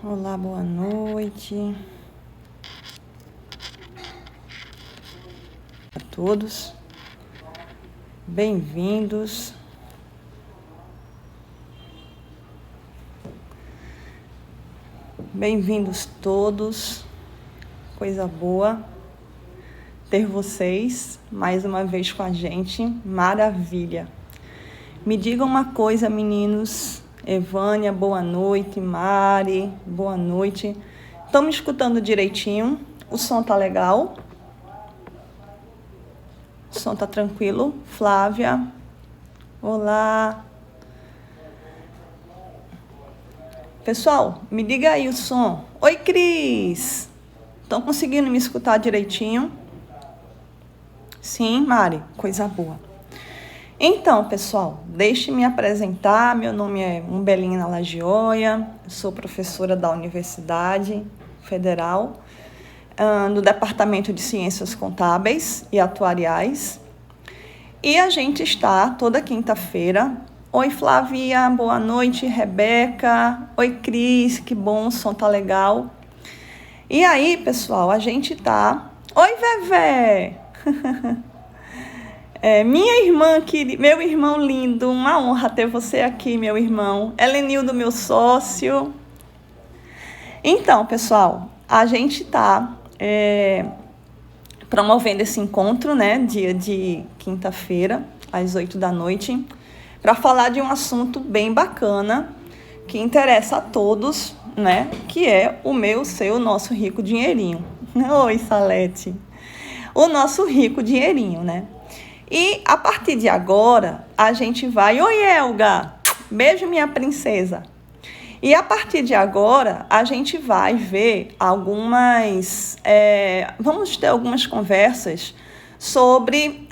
Olá, boa noite a todos. Bem-vindos. Bem-vindos todos. Coisa boa ter vocês mais uma vez com a gente. Maravilha. Me digam uma coisa, meninos. Evânia, boa noite. Mari, boa noite. Estão me escutando direitinho? O som tá legal? O som tá tranquilo? Flávia, olá. Pessoal, me diga aí o som. Oi, Cris. Estão conseguindo me escutar direitinho? Sim, Mari, coisa boa. Então, pessoal, deixe-me me apresentar. Meu nome é Umbelina Lagioia, sou professora da Universidade Federal, no Departamento de Ciências Contábeis e Atuariais. E a gente está toda quinta-feira. Oi, Flávia, boa noite. Rebeca, oi, Cris, que bom, o som tá legal. E aí, pessoal, a gente tá... Oi, Vevé! Minha irmã, meu irmão lindo, uma honra ter você aqui, meu irmão. Helenildo, meu sócio. Então, pessoal, a gente está promovendo esse encontro, né, dia de quinta-feira, às 8 da noite, para falar de um assunto bem bacana, que interessa a todos, né, que é o meu, seu, nosso rico dinheirinho. Oi, Salete. O nosso rico dinheirinho, né? E a partir de agora, a gente vai... Oi, Elga! Beijo, minha princesa! E a partir de agora, a gente vai ver vamos ter algumas conversas sobre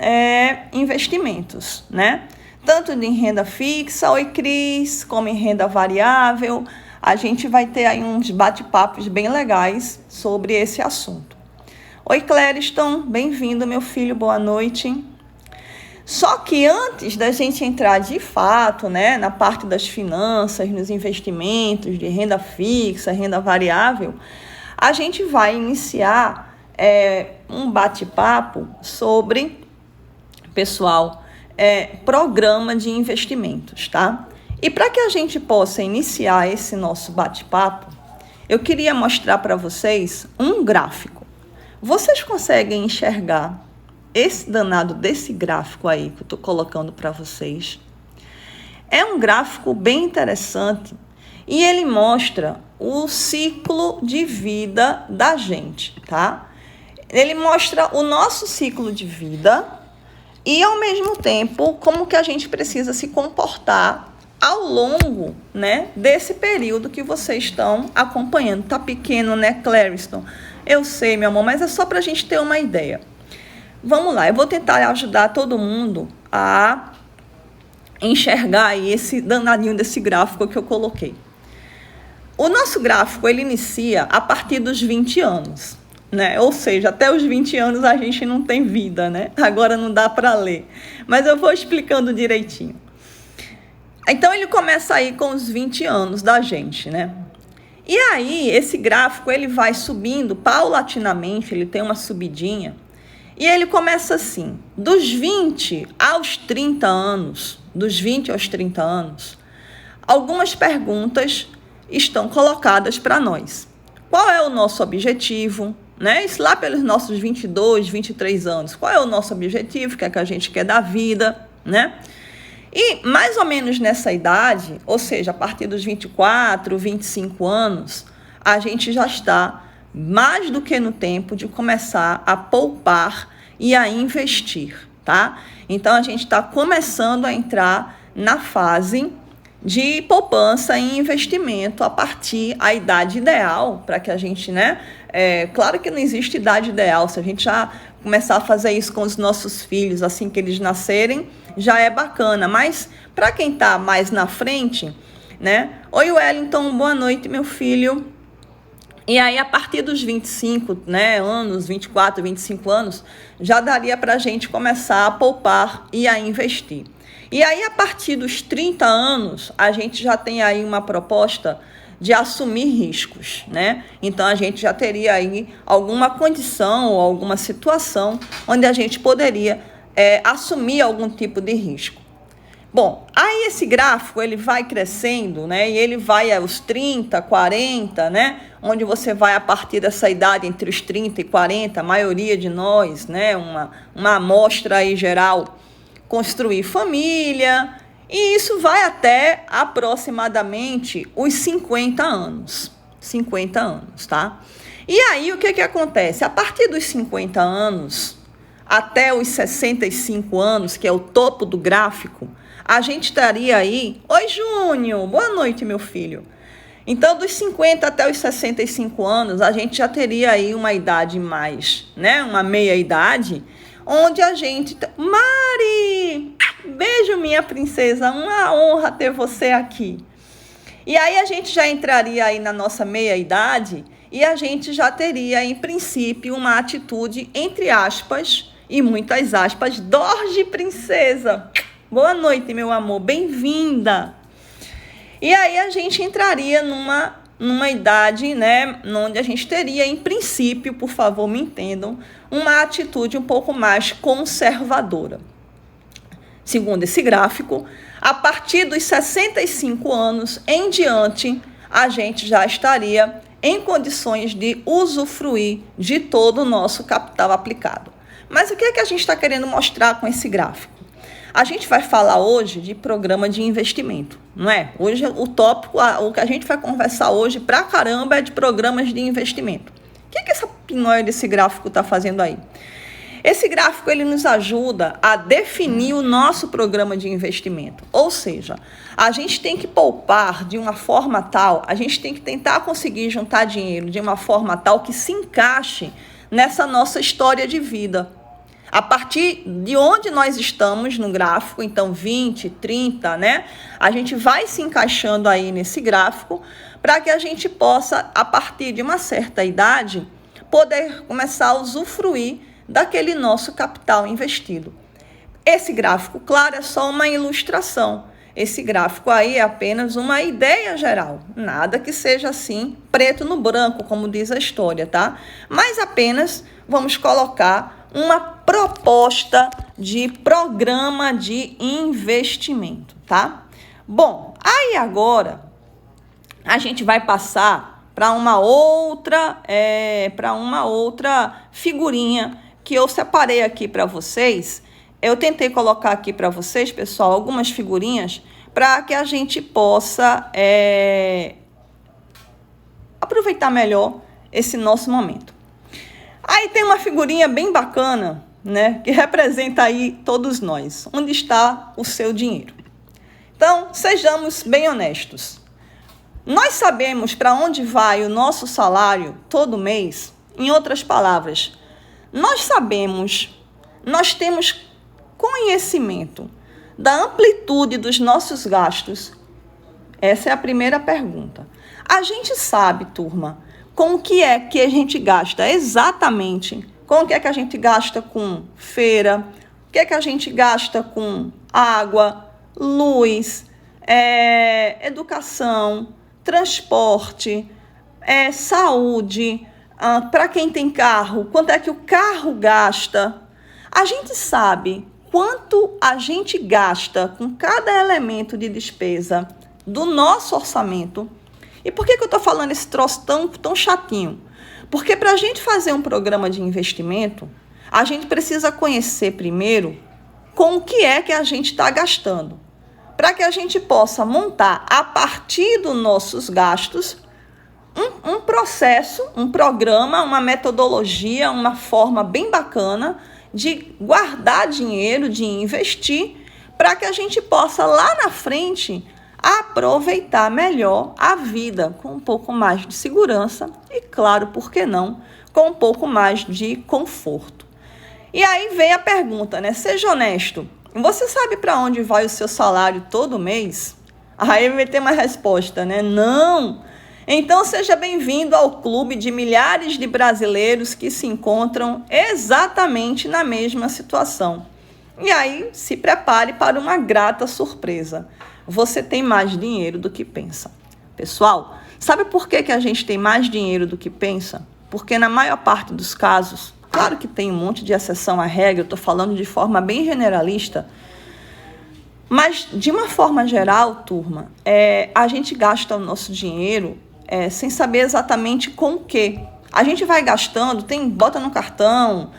investimentos, né? Tanto em renda fixa, oi, Cris, como em renda variável. A gente vai ter aí uns bate-papos bem legais sobre esse assunto. Oi, Clériston, bem-vindo, meu filho, boa noite. Só que antes da gente entrar de fato, né, na parte das finanças, nos investimentos de renda fixa, renda variável, a gente vai iniciar um bate-papo sobre, pessoal, programa de investimentos, tá? E para que a gente possa iniciar esse nosso bate-papo, eu queria mostrar para vocês um gráfico. Vocês conseguem enxergar esse danado desse gráfico aí que eu estou colocando para vocês? É um gráfico bem interessante e ele mostra o ciclo de vida da gente, tá? Ele mostra o nosso ciclo de vida e, ao mesmo tempo, como que a gente precisa se comportar ao longo, né, desse período que vocês estão acompanhando. Tá pequeno, né, Clariston? Eu sei, meu amor, mas é só para a gente ter uma ideia. Vamos lá, eu vou tentar ajudar todo mundo a enxergar aí esse danadinho desse gráfico que eu coloquei. O nosso gráfico, ele inicia a partir dos 20 anos, né? Ou seja, até os 20 anos a gente não tem vida, né? Agora não dá para ler, mas eu vou explicando direitinho. Então, ele começa aí com os 20 anos da gente, né? E aí, esse gráfico, ele vai subindo paulatinamente, ele tem uma subidinha. E ele começa assim, dos 20 aos 30 anos, algumas perguntas estão colocadas para nós. Qual é o nosso objetivo? Né? Isso lá pelos nossos 22, 23 anos. Qual é o nosso objetivo? O que é que a gente quer da vida? Né? E mais ou menos nessa idade, ou seja, a partir dos 24, 25 anos, a gente já está mais do que no tempo de começar a poupar e a investir, tá? Então, a gente está começando a entrar na fase de poupança e investimento a partir da idade ideal, para que a gente, né? Claro que não existe idade ideal, se a gente já começar a fazer isso com os nossos filhos assim que eles nascerem, já é bacana, mas para quem está mais na frente, né? Oi, Wellington, boa noite, meu filho. E aí, a partir dos 25, né, anos, 24, 25 anos, já daria para a gente começar a poupar e a investir. E aí, a partir dos 30 anos, a gente já tem aí uma proposta de assumir riscos, né? Então, a gente já teria aí alguma condição ou alguma situação onde a gente poderia assumir algum tipo de risco. Bom, aí esse gráfico ele vai crescendo, né? E ele vai aos 30, 40, né? Onde você vai a partir dessa idade entre os 30 e 40, a maioria de nós, né? Uma amostra aí geral, construir família, e isso vai até aproximadamente os 50 anos. 50 anos, tá? E aí o que acontece? A partir dos 50 anos até os 65 anos, que é o topo do gráfico, a gente estaria aí... Oi, Júnior! Boa noite, meu filho. Então, dos 50 até os 65 anos, a gente já teria aí uma idade mais, né? Uma meia-idade, onde a gente... Mari! Beijo, minha princesa. Uma honra ter você aqui. E aí, a gente já entraria aí na nossa meia-idade e a gente já teria, em princípio, uma atitude, entre aspas, e muitas aspas, Dorje, princesa. Boa noite, meu amor, bem-vinda. E aí a gente entraria numa idade, né, onde a gente teria, em princípio, por favor, me entendam, uma atitude um pouco mais conservadora. Segundo esse gráfico, a partir dos 65 anos em diante, a gente já estaria em condições de usufruir de todo o nosso capital aplicado. Mas o que é que a gente está querendo mostrar com esse gráfico? A gente vai falar hoje de programa de investimento, não é? Hoje o tópico, o que a gente vai conversar hoje pra caramba é de programas de investimento. O que essa pinóia desse gráfico está fazendo aí? Esse gráfico ele nos ajuda a definir o nosso programa de investimento. Ou seja, a gente tem que poupar de uma forma tal, a gente tem que tentar conseguir juntar dinheiro de uma forma tal que se encaixe nessa nossa história de vida. A partir de onde nós estamos no gráfico, então 20, 30, né? A gente vai se encaixando aí nesse gráfico para que a gente possa, a partir de uma certa idade, poder começar a usufruir daquele nosso capital investido. Esse gráfico, claro, é só uma ilustração. Esse gráfico aí é apenas uma ideia geral. Nada que seja assim, preto no branco, como diz a história, tá? Mas apenas vamos colocar uma proposta de programa de investimento, tá? Bom, aí agora a gente vai passar para uma outra figurinha que eu separei aqui para vocês. Eu tentei colocar aqui para vocês, pessoal, algumas figurinhas para que a gente possa aproveitar melhor esse nosso momento. Aí tem uma figurinha bem bacana, né, que representa aí todos nós. Onde está o seu dinheiro? Então, sejamos bem honestos. Nós sabemos para onde vai o nosso salário todo mês? Em outras palavras, nós sabemos, nós temos conhecimento da amplitude dos nossos gastos? Essa é a primeira pergunta. A gente sabe, turma, com o que é que a gente gasta exatamente? Com o que é que a gente gasta com feira? O que é que a gente gasta com água, luz, educação, transporte, saúde? Para quem tem carro, quanto é que o carro gasta? A gente sabe quanto a gente gasta com cada elemento de despesa do nosso orçamento. E por que eu estou falando esse troço tão chatinho? Porque para a gente fazer um programa de investimento, a gente precisa conhecer primeiro com o que é que a gente está gastando. Para que a gente possa montar, a partir dos nossos gastos, um processo, um programa, uma metodologia, uma forma bem bacana de guardar dinheiro, de investir, para que a gente possa lá na frente aproveitar melhor a vida com um pouco mais de segurança e, claro, por que não, com um pouco mais de conforto. E aí vem a pergunta, né? Seja honesto, você sabe para onde vai o seu salário todo mês? Aí vai ter uma resposta, né? Não! Então seja bem-vindo ao clube de milhares de brasileiros que se encontram exatamente na mesma situação. E aí se prepare para uma grata surpresa. Você tem mais dinheiro do que pensa. Pessoal, sabe por que a gente tem mais dinheiro do que pensa? Porque na maior parte dos casos, claro que tem um monte de exceção à regra, eu estou falando de forma bem generalista, mas de uma forma geral, turma, a gente gasta o nosso dinheiro sem saber exatamente com o quê. A gente vai gastando, bota no cartão,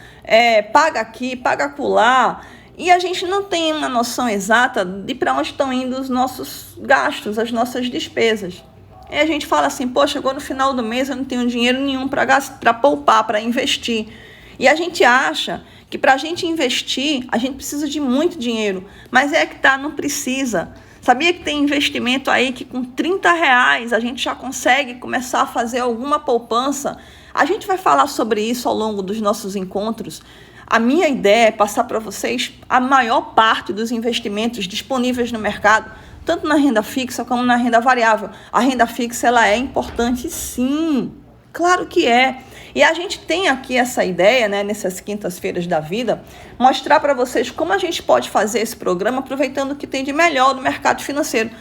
paga aqui, paga acolá, e a gente não tem uma noção exata de para onde estão indo os nossos gastos, as nossas despesas. E a gente fala assim, pô, chegou no final do mês, eu não tenho dinheiro nenhum para poupar, para investir. E a gente acha que para a gente investir, a gente precisa de muito dinheiro, mas não precisa. Sabia que tem investimento aí que com R$30 a gente já consegue começar a fazer alguma poupança? A gente vai falar sobre isso ao longo dos nossos encontros. A minha ideia é passar para vocês a maior parte dos investimentos disponíveis no mercado, tanto na renda fixa como na renda variável. A renda fixa ela é importante, sim, claro que é. E a gente tem aqui essa ideia, né, nessas quintas-feiras da vida, mostrar para vocês como a gente pode fazer esse programa aproveitando o que tem de melhor no mercado financeiro.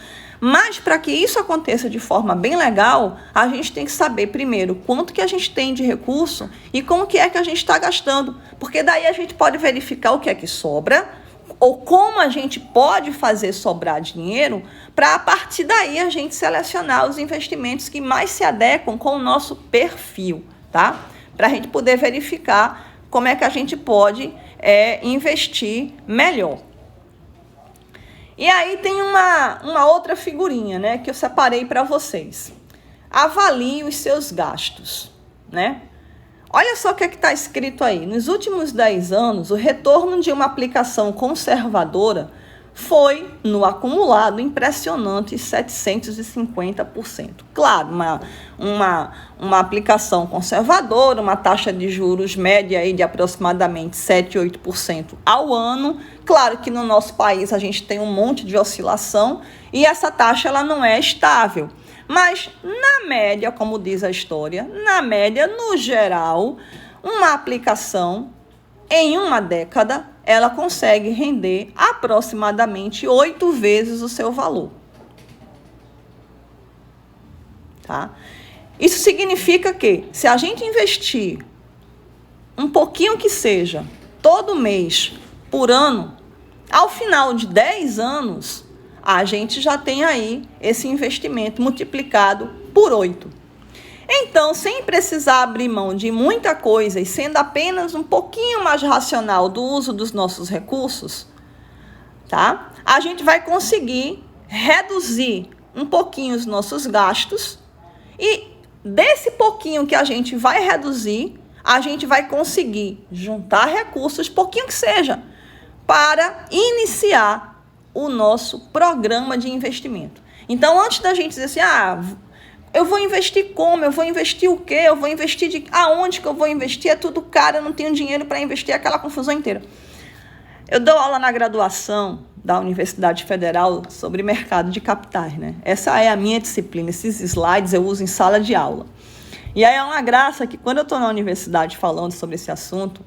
Mas para que isso aconteça de forma bem legal, a gente tem que saber primeiro quanto que a gente tem de recurso e como que é que a gente está gastando. Porque daí a gente pode verificar o que é que sobra ou como a gente pode fazer sobrar dinheiro para a partir daí a gente selecionar os investimentos que mais se adequam com o nosso perfil. Tá? Para a gente poder verificar como é que a gente pode investir melhor. E aí tem uma outra figurinha, né, que eu separei para vocês. Avalie os seus gastos, né? Olha só o que está escrito aí. Nos últimos 10 anos, o retorno de uma aplicação conservadora foi, no acumulado, impressionante 750%. Claro, uma aplicação conservadora, uma taxa de juros média aí de aproximadamente 7, 8% ao ano. Claro que no nosso país a gente tem um monte de oscilação e essa taxa ela não é estável. Mas, na média, como diz a história, na média, no geral, uma aplicação em uma década ela consegue render aproximadamente 8 vezes o seu valor. Tá? Isso significa que, se a gente investir um pouquinho que seja, todo mês, por ano, ao final de 10 anos, a gente já tem aí esse investimento multiplicado por 8. Então, sem precisar abrir mão de muita coisa e sendo apenas um pouquinho mais racional do uso dos nossos recursos, tá? A gente vai conseguir reduzir um pouquinho os nossos gastos e desse pouquinho que a gente vai reduzir, a gente vai conseguir juntar recursos, pouquinho que seja, para iniciar o nosso programa de investimento. Então, antes da gente dizer assim, eu vou investir como? Eu vou investir o quê? Eu vou investir de aonde que eu vou investir? É tudo caro, eu não tenho dinheiro para investir, aquela confusão inteira. Eu dou aula na graduação da Universidade Federal sobre mercado de capitais, né? Essa é a minha disciplina, esses slides eu uso em sala de aula. E aí é uma graça que quando eu estou na universidade falando sobre esse assunto,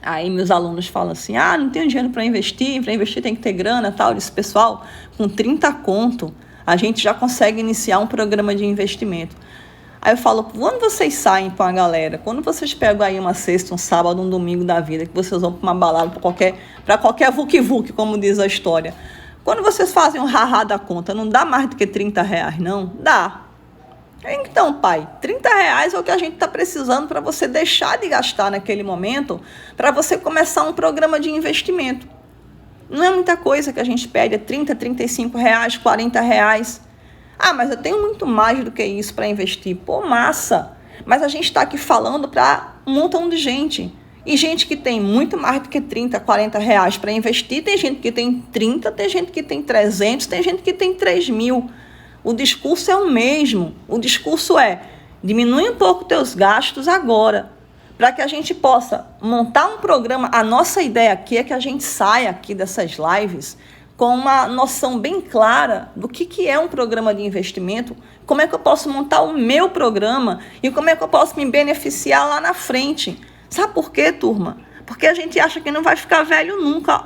aí meus alunos falam assim, não tenho dinheiro para investir tem que ter grana, tal. Eu disse, pessoal, com 30 conto, a gente já consegue iniciar um programa de investimento. Aí eu falo, quando vocês saem com a galera, quando vocês pegam aí uma sexta, um sábado, um domingo da vida, que vocês vão para uma balada, para qualquer vuc-vuc, como diz a história, quando vocês fazem um rará da conta, não dá mais do que R$30, não? Dá. Então, pai, R$30 é o que a gente está precisando para você deixar de gastar naquele momento, para você começar um programa de investimento. Não é muita coisa que a gente pede, é R$30, R$35, R$40. Mas eu tenho muito mais do que isso para investir. Pô, massa! Mas a gente está aqui falando para um montão de gente. E gente que tem muito mais do que R$30, R$40 para investir. Tem gente que tem 30, tem gente que tem 300, tem gente que tem 3.000. O discurso é o mesmo. O discurso é, diminui um pouco teus gastos agora, para que a gente possa montar um programa. A nossa ideia aqui é que a gente saia aqui dessas lives com uma noção bem clara do que é um programa de investimento, como é que eu posso montar o meu programa e como é que eu posso me beneficiar lá na frente. Sabe por quê, turma? Porque a gente acha que não vai ficar velho nunca,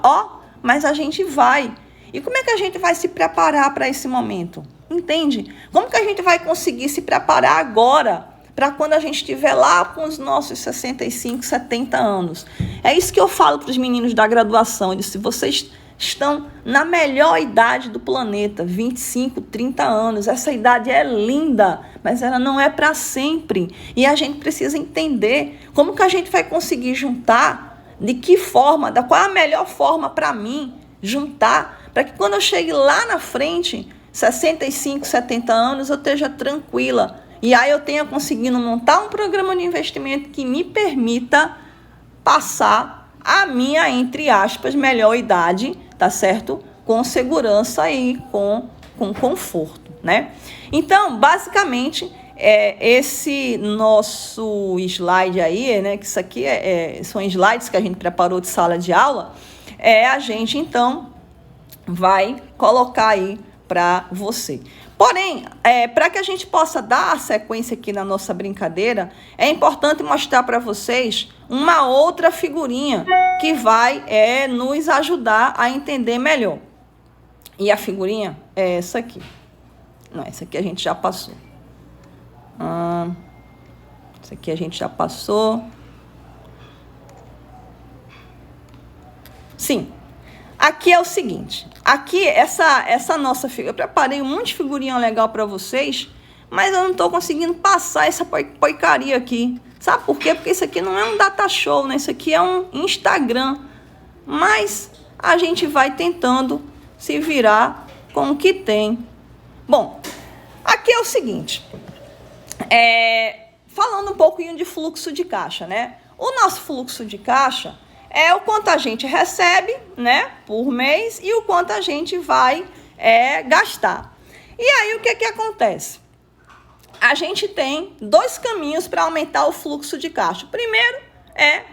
mas a gente vai. E como é que a gente vai se preparar para esse momento? Entende? Como que a gente vai conseguir se preparar agora para quando a gente estiver lá com os nossos 65, 70 anos? É isso que eu falo para os meninos da graduação. Eu disse, vocês estão na melhor idade do planeta, 25, 30 anos. Essa idade é linda, mas ela não é para sempre. E a gente precisa entender como que a gente vai conseguir juntar, de que forma, qual é a melhor forma para mim juntar, para que quando eu chegue lá na frente, 65, 70 anos, eu esteja tranquila. E aí eu tenha conseguido montar um programa de investimento que me permita passar a minha, entre aspas, melhor idade, tá certo? Com segurança e com conforto, né? Então, basicamente, esse nosso slide aí, né? Que isso aqui são slides que a gente preparou de sala de aula, a gente, então, vai colocar aí para você. Porém, para que a gente possa dar a sequência aqui na nossa brincadeira, é importante mostrar para vocês uma outra figurinha que vai nos ajudar a entender melhor. E a figurinha é essa aqui. Não, essa aqui a gente já passou. Essa aqui a gente já passou. Sim. Aqui é o seguinte, aqui essa nossa figura, eu preparei um monte de figurinha legal para vocês, mas eu não estou conseguindo passar essa porcaria aqui. Sabe por quê? Porque isso aqui não é um data show, né? Isso aqui é um Instagram. Mas a gente vai tentando se virar com o que tem. Bom, aqui é o seguinte, falando um pouquinho de fluxo de caixa, né? O nosso fluxo de caixa é o quanto a gente recebe, né, por mês e o quanto a gente vai gastar. E aí, o que acontece? A gente tem dois caminhos para aumentar o fluxo de caixa. O primeiro é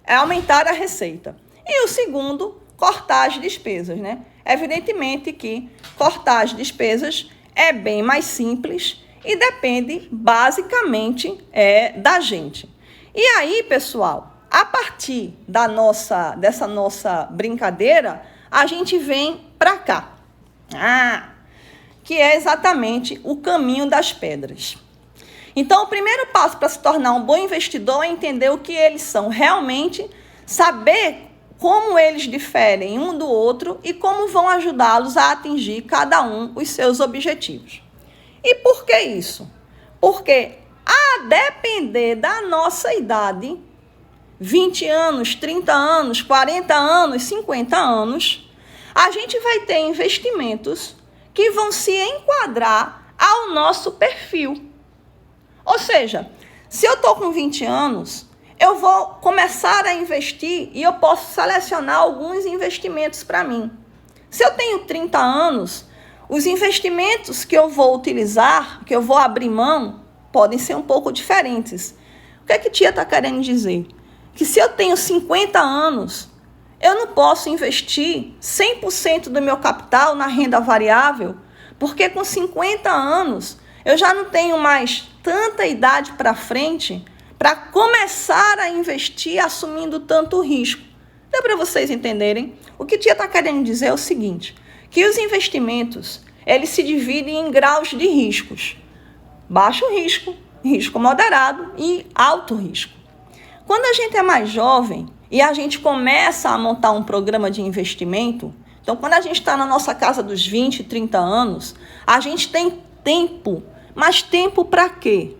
aumentar a receita. E o segundo, cortar as despesas, né? Evidentemente que cortar as despesas é bem mais simples e depende basicamente da gente. E aí, pessoal, a partir dessa nossa brincadeira, a gente vem para cá, que é exatamente o caminho das pedras. Então, o primeiro passo para se tornar um bom investidor é entender o que eles são realmente, saber como eles diferem um do outro e como vão ajudá-los a atingir cada um os seus objetivos. E por que isso? Porque a depender da nossa idade, 20 anos, 30 anos, 40 anos, 50 anos, a gente vai ter investimentos que vão se enquadrar ao nosso perfil. Ou seja, se eu estou com 20 anos, eu vou começar a investir e eu posso selecionar alguns investimentos para mim. Se eu tenho 30 anos, os investimentos que eu vou utilizar, que eu vou abrir mão, podem ser um pouco diferentes. O que é que tia está querendo dizer? Que se eu tenho 50 anos, eu não posso investir 100% do meu capital na renda variável, porque com 50 anos eu já não tenho mais tanta idade para frente para começar a investir assumindo tanto risco. Deu para vocês entenderem? O que tia está querendo dizer é o seguinte, que os investimentos, eles se dividem em graus de riscos. Baixo risco, risco moderado e alto risco. Quando a gente é mais jovem e a gente começa a montar um programa de investimento, então quando a gente está na nossa casa dos 20, 30 anos, a gente tem tempo. Mas tempo para quê?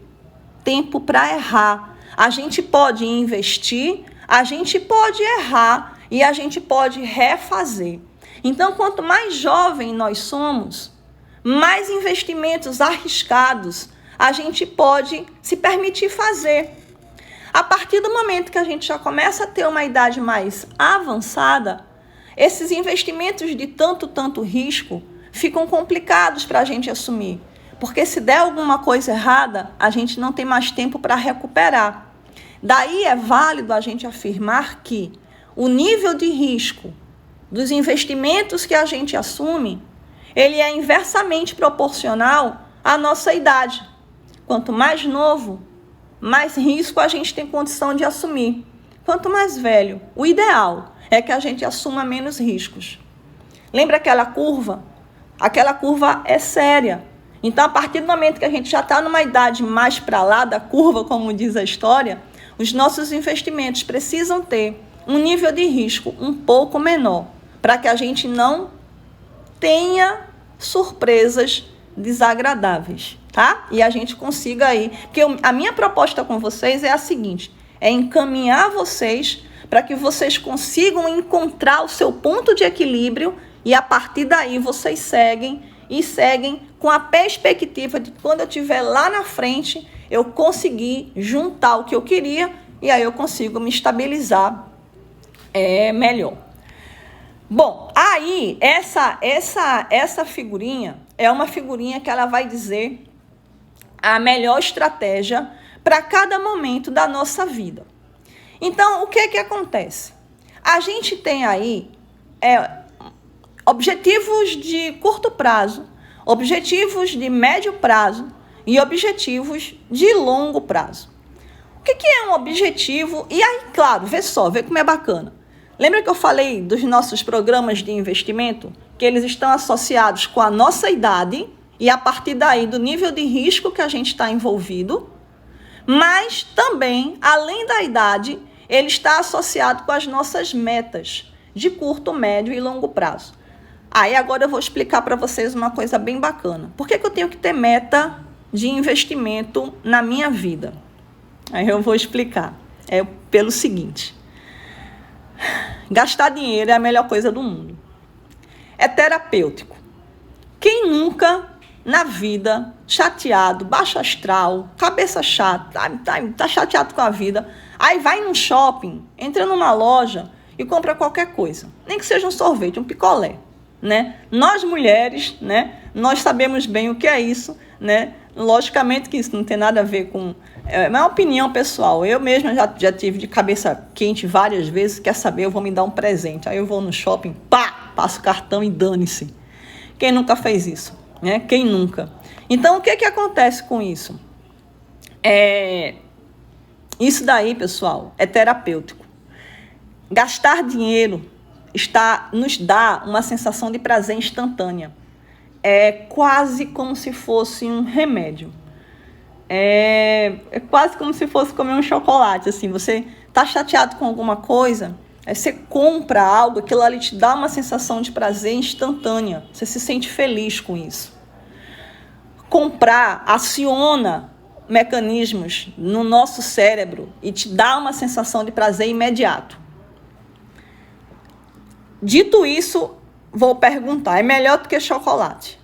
Tempo para errar. A gente pode investir, a gente pode errar e a gente pode refazer. Então, quanto mais jovem nós somos, mais investimentos arriscados a gente pode se permitir fazer. A partir do momento que a gente já começa a ter uma idade mais avançada, esses investimentos de tanto risco ficam complicados para a gente assumir. Porque se der alguma coisa errada, a gente não tem mais tempo para recuperar. Daí é válido a gente afirmar que o nível de risco dos investimentos que a gente assume, ele é inversamente proporcional à nossa idade. Quanto mais novo, mais risco a gente tem condição de assumir. Quanto mais velho, o ideal é que a gente assuma menos riscos. Lembra aquela curva? Aquela curva é séria. Então, a partir do momento que a gente já está numa idade mais para lá da curva, como diz a história, os nossos investimentos precisam ter um nível de risco um pouco menor, para que a gente não tenha surpresas desagradáveis, tá? E a gente consiga aí, porque a minha proposta com vocês é a seguinte, é encaminhar vocês para que vocês consigam encontrar o seu ponto de equilíbrio e a partir daí vocês seguem com a perspectiva de que quando eu estiver lá na frente, eu conseguir juntar o que eu queria e aí eu consigo me estabilizar melhor. Bom, aí essa figurinha é uma figurinha que ela vai dizer a melhor estratégia para cada momento da nossa vida. Então, o que acontece? A gente tem aí objetivos de curto prazo, objetivos de médio prazo e objetivos de longo prazo. O que é um objetivo? E aí, claro, vê como é bacana. Lembra que eu falei dos nossos programas de investimento? Que eles estão associados com a nossa idade e a partir daí do nível de risco que a gente está envolvido, mas também, além da idade, ele está associado com as nossas metas de curto, médio e longo prazo. Aí agora eu vou explicar para vocês uma coisa bem bacana. Por que eu tenho que ter meta de investimento na minha vida? Aí eu vou explicar. É pelo seguinte. Gastar dinheiro é a melhor coisa do mundo. É terapêutico. Quem nunca na vida, chateado, baixo astral, cabeça chata, tá chateado com a vida, aí vai num shopping, entra numa loja e compra qualquer coisa. Nem que seja um sorvete, um picolé, né? Nós mulheres, né? Nós sabemos bem o que é isso, né? Logicamente que isso não tem nada a ver com... É uma opinião pessoal. Eu mesma já tive de cabeça quente várias vezes. Quer saber? Eu vou me dar um presente. Aí eu vou no shopping, passo o cartão e dane-se. Quem nunca fez isso? Né? Quem nunca? Então, o que acontece com isso? Isso daí, pessoal, é terapêutico. Gastar dinheiro nos dá uma sensação de prazer instantânea. É quase como se fosse um remédio. É quase como se fosse comer um chocolate. Assim, você está chateado com alguma coisa, aí você compra algo, aquilo ali te dá uma sensação de prazer instantânea. Você se sente feliz com isso. Comprar aciona mecanismos no nosso cérebro e te dá uma sensação de prazer imediato. Dito isso, vou perguntar, é melhor do que chocolate?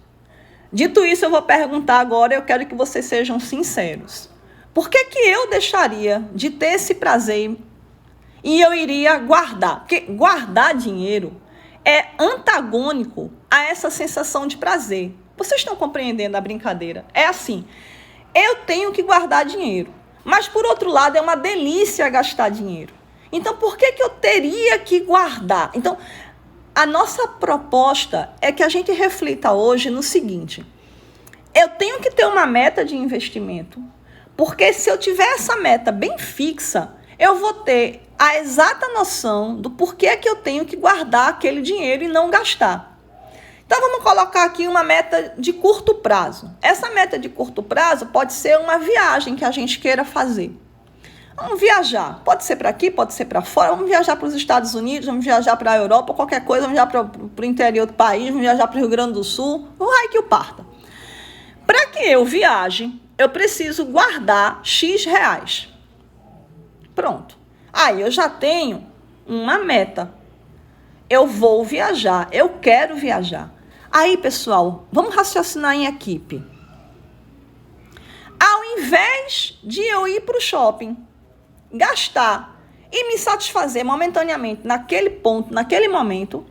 Dito isso, eu vou perguntar agora, eu quero que vocês sejam sinceros. Por que eu deixaria de ter esse prazer e eu iria guardar? Porque guardar dinheiro é antagônico a essa sensação de prazer. Vocês estão compreendendo a brincadeira? É assim, eu tenho que guardar dinheiro, mas por outro lado é uma delícia gastar dinheiro. Então, por que eu teria que guardar? Então, a nossa proposta é que a gente reflita hoje no seguinte: eu tenho que ter uma meta de investimento, porque se eu tiver essa meta bem fixa, eu vou ter a exata noção do porquê que eu tenho que guardar aquele dinheiro e não gastar. Então, vamos colocar aqui uma meta de curto prazo. Essa meta de curto prazo pode ser uma viagem que a gente queira fazer. Vamos viajar, pode ser para aqui, pode ser para fora, vamos viajar para os Estados Unidos, vamos viajar para a Europa, qualquer coisa, vamos viajar para o interior do país, vamos viajar para o Rio Grande do Sul, o raio que o parta. Para que eu viaje, eu preciso guardar X reais. Pronto. Aí eu já tenho uma meta. Eu vou viajar, eu quero viajar. Aí, pessoal, vamos raciocinar em equipe. Ao invés de eu ir para o shopping, gastar e me satisfazer momentaneamente naquele ponto, naquele momento,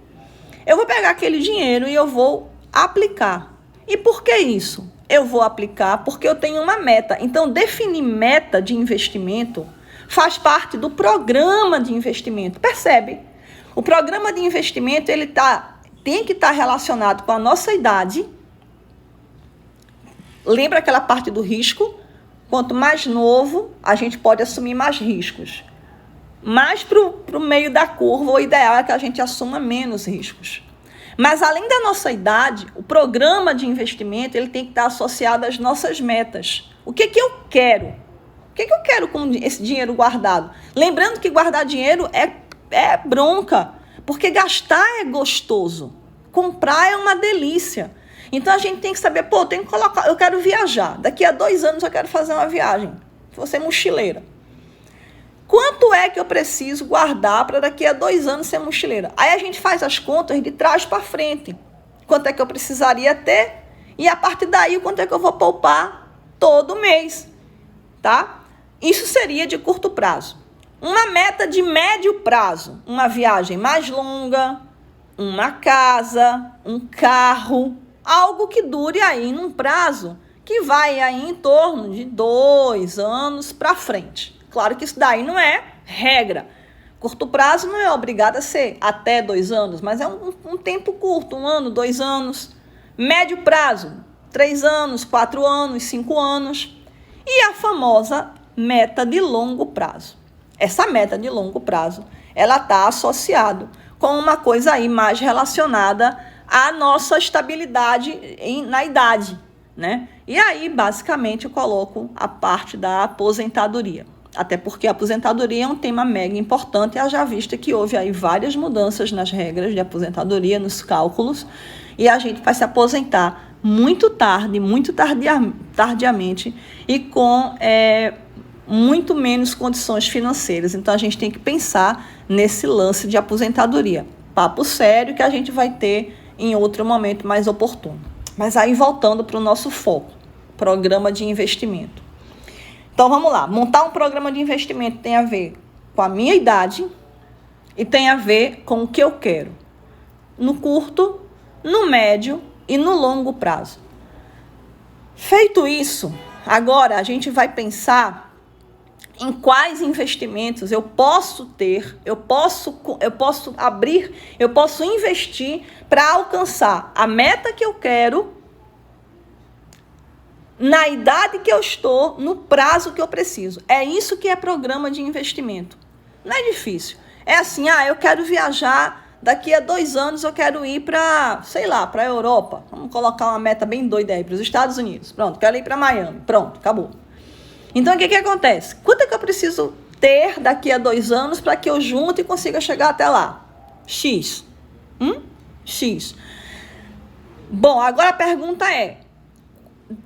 eu vou pegar aquele dinheiro e eu vou aplicar. E por que isso? Eu vou aplicar porque eu tenho uma meta. Então, definir meta de investimento faz parte do programa de investimento. Percebe? O programa de investimento tem que estar relacionado com a nossa idade. Lembra aquela parte do risco? Quanto mais novo, a gente pode assumir mais riscos. Mais para o meio da curva, o ideal é que a gente assuma menos riscos. Mas além da nossa idade, o programa de investimento ele tem que estar associado às nossas metas. O que eu quero? O que eu quero com esse dinheiro guardado? Lembrando que guardar dinheiro é bronca, porque gastar é gostoso, comprar é uma delícia. Então a gente tem que saber, tem que colocar, eu quero viajar, daqui a 2 anos eu quero fazer uma viagem, vou ser mochileira. Quanto é que eu preciso guardar para daqui a 2 anos ser mochileira? Aí a gente faz as contas de trás para frente. Quanto é que eu precisaria ter? E a partir daí, quanto é que eu vou poupar todo mês? Tá? Isso seria de curto prazo. Uma meta de médio prazo. Uma viagem mais longa, uma casa, um carro. Algo que dure aí num prazo que vai aí em torno de 2 anos para frente. Claro que isso daí não é regra. Curto prazo não é obrigado a ser até 2 anos, mas é um tempo curto, 1 ano, 2 anos. Médio prazo, 3 anos, 4 anos, 5 anos. E a famosa meta de longo prazo. Essa meta de longo prazo, ela está associada com uma coisa aí mais relacionada à nossa estabilidade na idade, né? E aí, basicamente, eu coloco a parte da aposentadoria. Até porque a aposentadoria é um tema mega importante, já vista que houve aí várias mudanças nas regras de aposentadoria, nos cálculos, e a gente vai se aposentar muito tarde, tardiamente, e com muito menos condições financeiras. Então, a gente tem que pensar nesse lance de aposentadoria. Papo sério que a gente vai ter em outro momento mais oportuno. Mas aí, voltando para o nosso foco, programa de investimento. Então, vamos lá. Montar um programa de investimento tem a ver com a minha idade e tem a ver com o que eu quero. No curto, no médio e no longo prazo. Feito isso, agora a gente vai pensar em quais investimentos eu posso ter, eu posso abrir, eu posso investir para alcançar a meta que eu quero, na idade que eu estou, no prazo que eu preciso. É isso que é programa de investimento. Não é difícil. É assim, eu quero viajar, daqui a 2 anos eu quero ir para, para a Europa. Vamos colocar uma meta bem doida aí, para os Estados Unidos. Pronto, quero ir para Miami. Pronto, acabou. Então, o que acontece? Quanto é que eu preciso ter daqui a 2 anos para que eu junte e consiga chegar até lá? X. X. Bom, agora a pergunta é,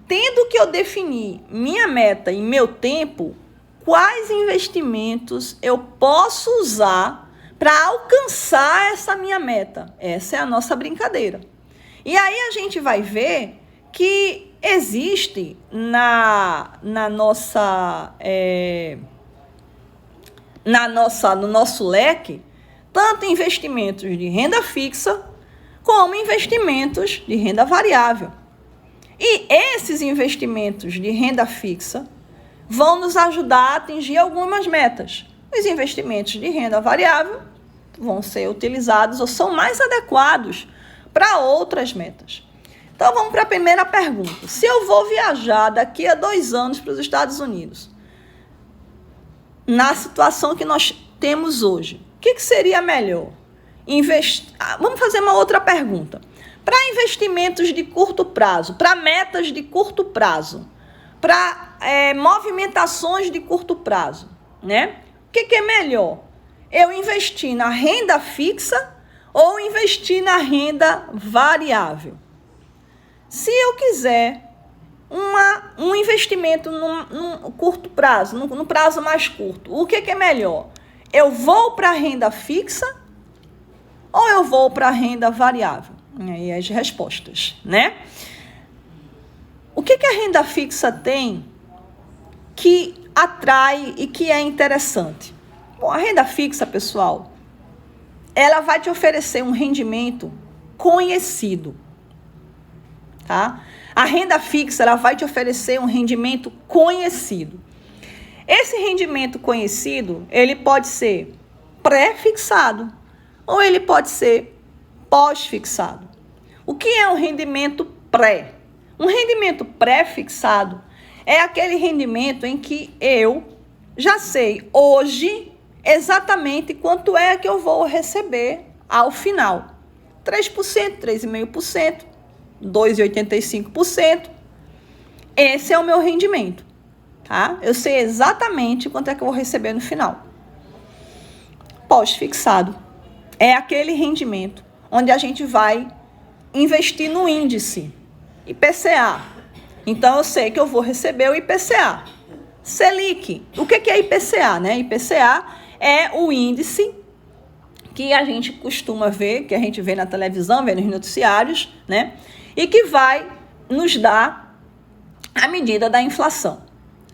tendo que eu definir minha meta e meu tempo, quais investimentos eu posso usar para alcançar essa minha meta? Essa é a nossa brincadeira. E aí a gente vai ver que existe no nosso leque tanto investimentos de renda fixa como investimentos de renda variável. E esses investimentos de renda fixa vão nos ajudar a atingir algumas metas. Os investimentos de renda variável vão ser utilizados ou são mais adequados para outras metas. Então, vamos para a primeira pergunta. Se eu vou viajar daqui a 2 anos para os Estados Unidos, na situação que nós temos hoje, o que seria melhor? Vamos fazer uma outra pergunta. Para investimentos de curto prazo, para metas de curto prazo, para movimentações de curto prazo, né? O que é melhor? Eu investir na renda fixa ou investir na renda variável? Se eu quiser um investimento num curto prazo, no prazo mais curto, o que é melhor? Eu vou para a renda fixa ou eu vou para a renda variável? E aí as respostas, né? O que a renda fixa tem que atrai e que é interessante? Bom, a renda fixa, pessoal, ela vai te oferecer um rendimento conhecido, tá? A renda fixa, ela vai te oferecer um rendimento conhecido. Esse rendimento conhecido, ele pode ser pré-fixado ou ele pode ser pós-fixado. O que é um rendimento pré? Um rendimento pré-fixado é aquele rendimento em que eu já sei hoje exatamente quanto é que eu vou receber ao final. 3%, 3,5%, 2,85%. Esse é o meu rendimento, tá? Eu sei exatamente quanto é que eu vou receber no final. Pós-fixado é aquele rendimento onde a gente vai investir no índice IPCA. Então, eu sei que eu vou receber o IPCA. Selic. O que é IPCA, né? IPCA é o índice que a gente costuma ver, que a gente vê na televisão, vê nos noticiários, né? E que vai nos dar a medida da inflação.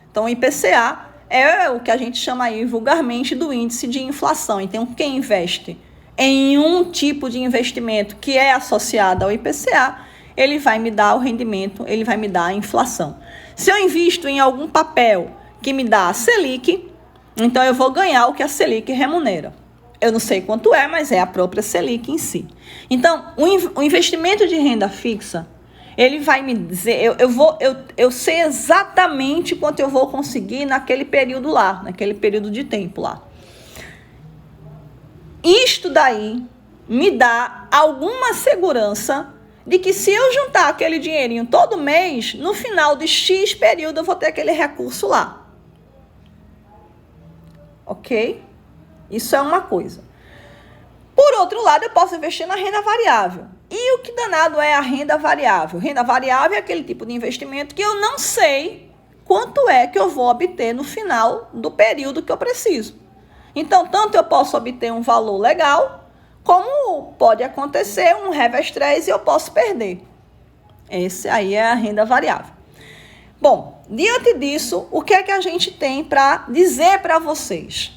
Então, o IPCA é o que a gente chama aí vulgarmente do índice de inflação. Então, quem investe em um tipo de investimento que é associado ao IPCA, ele vai me dar o rendimento, ele vai me dar a inflação. Se eu invisto em algum papel que me dá a Selic, então eu vou ganhar o que a Selic remunera. Eu não sei quanto é, mas é a própria Selic em si. Então, o investimento de renda fixa, ele vai me dizer, eu sei exatamente quanto eu vou conseguir naquele período lá, naquele período de tempo lá. Isto daí me dá alguma segurança de que se eu juntar aquele dinheirinho todo mês, no final de X período eu vou ter aquele recurso lá. Ok? Isso é uma coisa. Por outro lado, eu posso investir na renda variável. E o que danado é a renda variável? Renda variável é aquele tipo de investimento que eu não sei quanto é que eu vou obter no final do período que eu preciso. Então, tanto eu posso obter um valor legal, como pode acontecer um revestrez e eu posso perder. Esse aí é a renda variável. Bom, diante disso, o que é que a gente tem para dizer para vocês?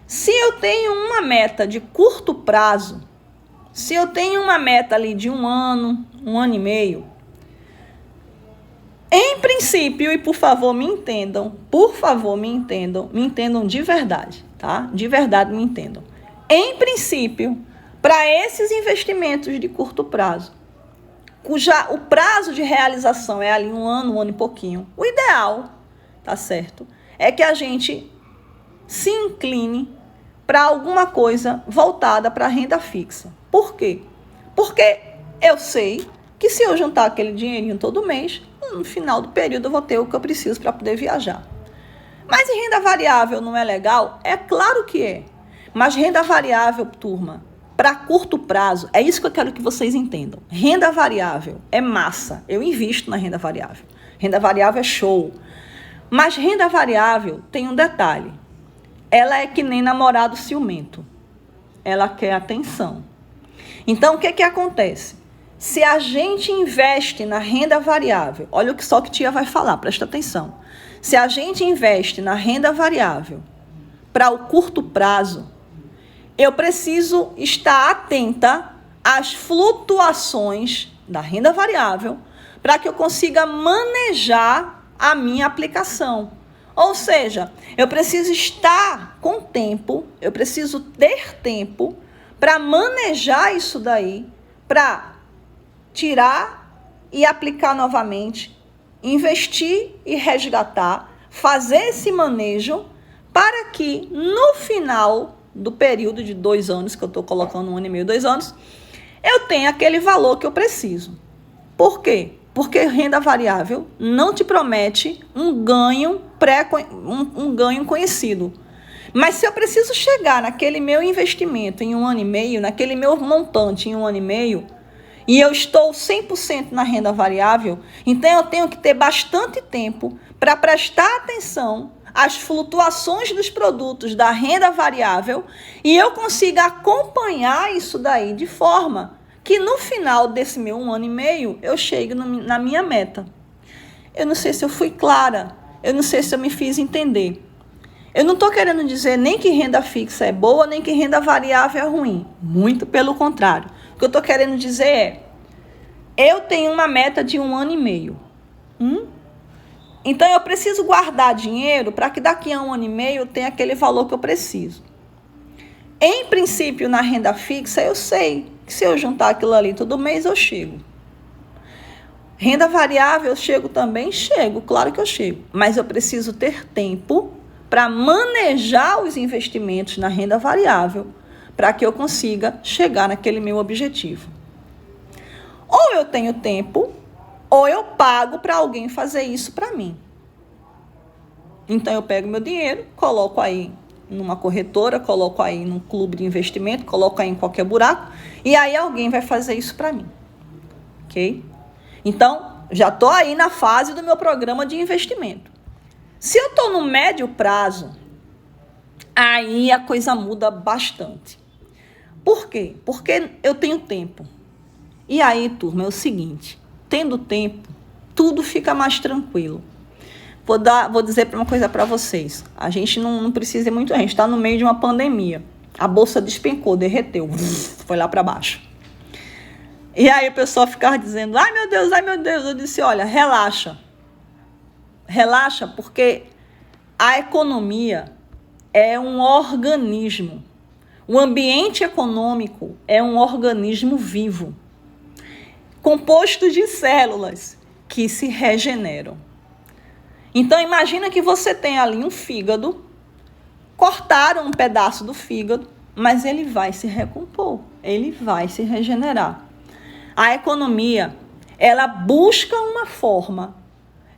Se eu tenho uma meta de curto prazo, se eu tenho uma meta ali de um ano e meio, em princípio, e por favor me entendam de verdade, tá? De verdade me entendam. Em princípio, para esses investimentos de curto prazo, cuja o prazo de realização é ali um ano e pouquinho, o ideal, tá certo, é que a gente se incline para alguma coisa voltada para a renda fixa. Por quê? Porque eu sei que se eu juntar aquele dinheirinho todo mês, no final do período eu vou ter o que eu preciso para poder viajar. Mas e renda variável não é legal? É claro que é. Mas renda variável, turma, para curto prazo, é isso que eu quero que vocês entendam. Renda variável é massa. Eu invisto na renda variável. Renda variável é show. Mas renda variável tem um detalhe. Ela é que nem namorado ciumento. Ela quer atenção. Então, o que acontece? Se a gente investe na renda variável, olha o que só que tia vai falar, presta atenção. Se a gente investe na renda variável para o curto prazo, eu preciso estar atenta às flutuações da renda variável para que eu consiga manejar a minha aplicação. Ou seja, eu preciso estar com tempo, eu preciso ter tempo para manejar isso daí, para tirar e aplicar novamente, investir e resgatar, fazer esse manejo para que no final do período de 2 anos, que eu estou colocando 1 ano e meio, 2 anos, eu tenha aquele valor que eu preciso. Por quê? Porque renda variável não te promete um ganho conhecido. Mas se eu preciso chegar naquele meu investimento em 1 ano e meio, naquele meu montante em 1 ano e meio, e eu estou 100% na renda variável, então eu tenho que ter bastante tempo para prestar atenção às flutuações dos produtos da renda variável e eu consiga acompanhar isso daí de forma que no final desse meu 1 ano e meio eu chegue na minha meta. Eu não sei se eu fui clara, eu não sei se eu me fiz entender. Eu não estou querendo dizer nem que renda fixa é boa, nem que renda variável é ruim. Muito pelo contrário. O que eu estou querendo dizer é, eu tenho uma meta de 1 ano e meio. Então, eu preciso guardar dinheiro para que daqui a 1 ano e meio eu tenha aquele valor que eu preciso. Em princípio, na renda fixa, eu sei que se eu juntar aquilo ali todo mês, eu chego. Renda variável, eu chego também? Chego, claro que eu chego. Mas eu preciso ter tempo para manejar os investimentos na renda variável para que eu consiga chegar naquele meu objetivo. Ou eu tenho tempo, ou eu pago para alguém fazer isso para mim. Então, eu pego meu dinheiro, coloco aí numa corretora, coloco aí num clube de investimento, coloco aí em qualquer buraco, e aí alguém vai fazer isso para mim. Ok? Então, já estou aí na fase do meu programa de investimento. Se eu estou no médio prazo, aí a coisa muda bastante. Por quê? Porque eu tenho tempo. E aí, turma, é o seguinte, tendo tempo, tudo fica mais tranquilo. Vou dizer uma coisa para vocês. A gente não precisa muito, a gente está no meio de uma pandemia. A bolsa despencou, derreteu, foi lá para baixo. E aí o pessoal ficava dizendo, ai meu Deus, ai meu Deus. Eu disse, olha, relaxa. Relaxa, porque a economia é um organismo. O ambiente econômico é um organismo vivo, composto de células que se regeneram. Então, imagina que você tem ali um fígado, cortaram um pedaço do fígado, mas ele vai se recompor, ele vai se regenerar. A economia, ela busca uma forma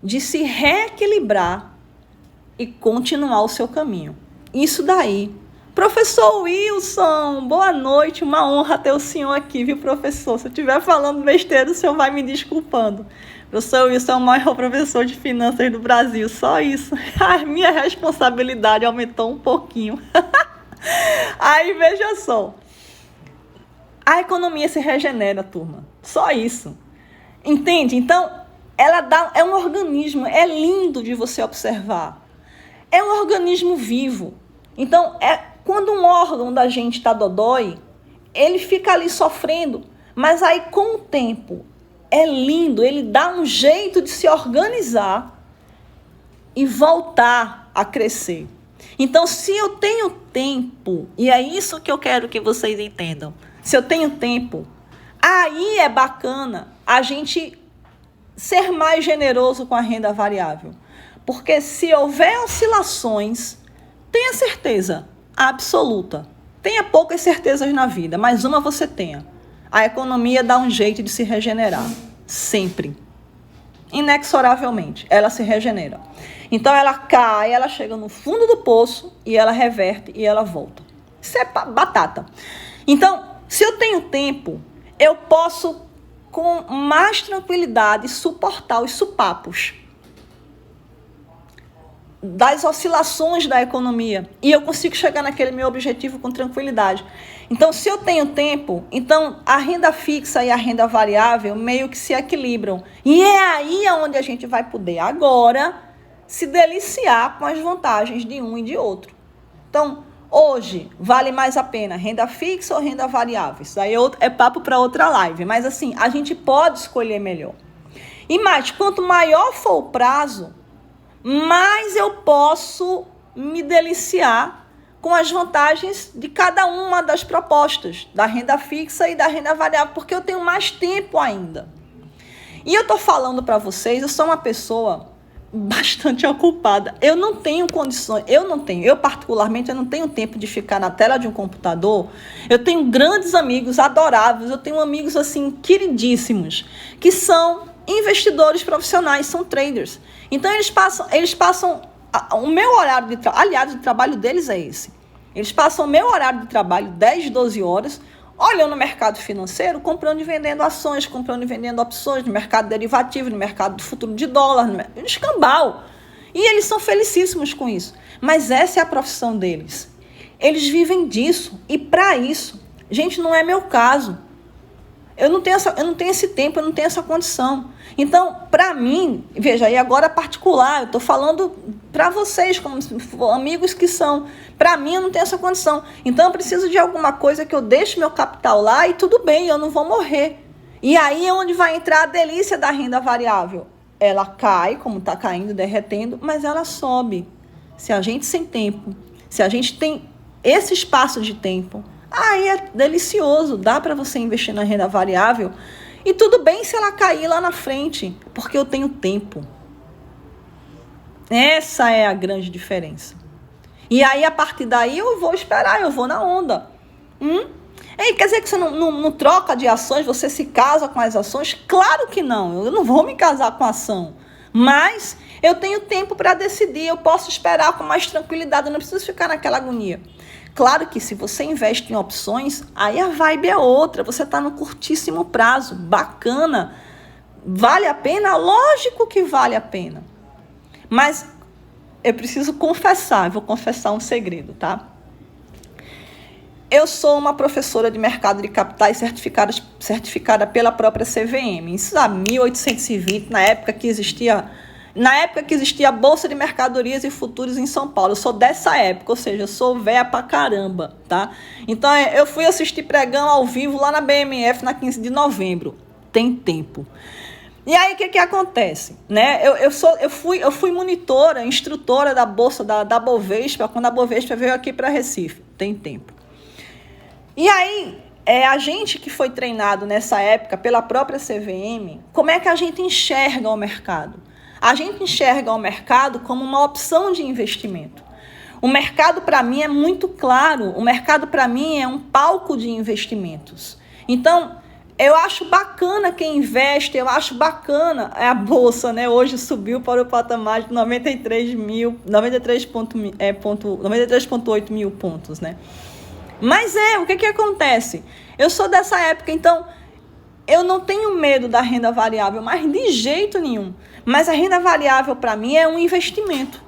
de se reequilibrar e continuar o seu caminho. Isso daí. Professor Wilson, boa noite, uma honra ter o senhor aqui, viu, professor? Se eu estiver falando besteira, o senhor vai me desculpando. Professor Wilson é o maior professor de finanças do Brasil, só isso. A minha responsabilidade aumentou um pouquinho. Aí, veja só. A economia se regenera, turma. Só isso. Entende? Então, é um organismo, é lindo de você observar. É um organismo vivo. Então, quando um órgão da gente está dodói, ele fica ali sofrendo, mas aí com o tempo é lindo, ele dá um jeito de se organizar e voltar a crescer. Então, se eu tenho tempo, e é isso que eu quero que vocês entendam, se eu tenho tempo, aí é bacana a gente ser mais generoso com a renda variável. Porque se houver oscilações, tenha certeza absoluta. Tenha poucas certezas na vida, mas uma você tenha. A economia dá um jeito de se regenerar. Sempre. Inexoravelmente, ela se regenera. Então, ela cai, ela chega no fundo do poço e ela reverte e ela volta. Isso é batata. Então, se eu tenho tempo, eu posso, com mais tranquilidade, suportar os supapos das oscilações da economia. E eu consigo chegar naquele meu objetivo com tranquilidade. Então, se eu tenho tempo, então a renda fixa e a renda variável meio que se equilibram. E é aí onde a gente vai poder agora se deliciar com as vantagens de um e de outro. Então, hoje, vale mais a pena renda fixa ou renda variável? Isso aí é papo para outra live. Mas assim, a gente pode escolher melhor. E mais, quanto maior for o prazo, mais eu posso me deliciar com as vantagens de cada uma das propostas, da renda fixa e da renda variável, porque eu tenho mais tempo ainda. E eu estou falando para vocês, eu sou uma pessoa bastante ocupada. Eu não tenho condições, eu particularmente, eu não tenho tempo de ficar na tela de um computador. Eu tenho grandes amigos adoráveis, eu tenho amigos assim queridíssimos, que são investidores profissionais, são traders. Então, eles passam o meu horário de trabalho, aliás, o trabalho deles é esse. Eles passam o meu horário de trabalho 10, 12 horas, olhando no mercado financeiro, comprando e vendendo ações, comprando e vendendo opções, no mercado derivativo, no mercado do futuro de dólar, no escambau. E eles são felicíssimos com isso. Mas essa é a profissão deles. Eles vivem disso. E para isso, gente, não é meu caso. Eu não tenho esse tempo, eu não tenho essa condição. Então, para mim, veja, e agora particular, eu estou falando para vocês, como amigos que são. Para mim, eu não tenho essa condição. Então, eu preciso de alguma coisa que eu deixe meu capital lá e tudo bem, eu não vou morrer. E aí é onde vai entrar a delícia da renda variável. Ela cai, como está caindo, derretendo, mas ela sobe. Se a gente sem tempo, se a gente tem esse espaço de tempo, aí é delicioso, dá para você investir na renda variável. E tudo bem se ela cair lá na frente, porque eu tenho tempo. Essa é a grande diferença. E aí, a partir daí, eu vou esperar, eu vou na onda. Ei, quer dizer que você não troca de ações, você se casa com as ações? Claro que não, eu não vou me casar com a ação. Mas eu tenho tempo para decidir, eu posso esperar com mais tranquilidade, eu não preciso ficar naquela agonia. Claro que se você investe em opções, aí a vibe é outra, você está no curtíssimo prazo, bacana. Vale a pena? Lógico que vale a pena. Mas eu preciso confessar, vou confessar um segredo, tá? Eu sou uma professora de mercado de capitais certificada pela própria CVM. Isso há 1820, na época que existia a Bolsa de Mercadorias e Futuros em São Paulo. Eu sou dessa época, ou seja, eu sou véia pra caramba, tá? Então, eu fui assistir pregão ao vivo lá na BMF na 15 de novembro. Tem tempo. E aí, o que acontece? Né? Eu fui monitora, instrutora da Bolsa da Bovespa, quando a Bovespa veio aqui para Recife. Tem tempo. E aí, a gente que foi treinado nessa época pela própria CVM, como é que a gente enxerga o mercado? A gente enxerga o mercado como uma opção de investimento. O mercado, para mim, é muito claro. O mercado, para mim, é um palco de investimentos. Então, eu acho bacana quem investe, eu acho bacana a Bolsa, né? Hoje subiu para o patamar de 93,8 mil pontos, né? Mas o que acontece? Eu sou dessa época, então eu não tenho medo da renda variável, mas de jeito nenhum. Mas a renda variável para mim é um investimento,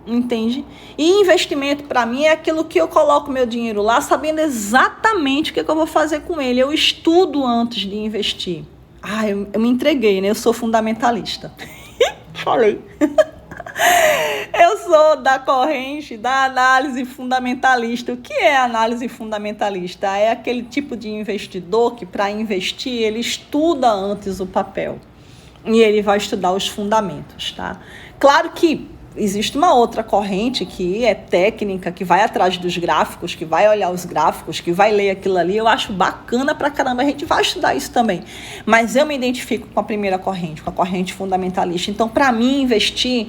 entende? E investimento para mim é aquilo que eu coloco meu dinheiro lá, sabendo exatamente o que eu vou fazer com ele. Eu estudo antes de investir. Eu me entreguei, né? Eu sou fundamentalista. Falei. Eu sou da corrente da análise fundamentalista. O que é análise fundamentalista? É aquele tipo de investidor que, para investir, ele estuda antes o papel. E ele vai estudar os fundamentos, tá? Claro que existe uma outra corrente que é técnica, que vai atrás dos gráficos, que vai olhar os gráficos, que vai ler aquilo ali. Eu acho bacana pra caramba, a gente vai estudar isso também. Mas eu me identifico com a primeira corrente, com a corrente fundamentalista. Então, para mim, investir...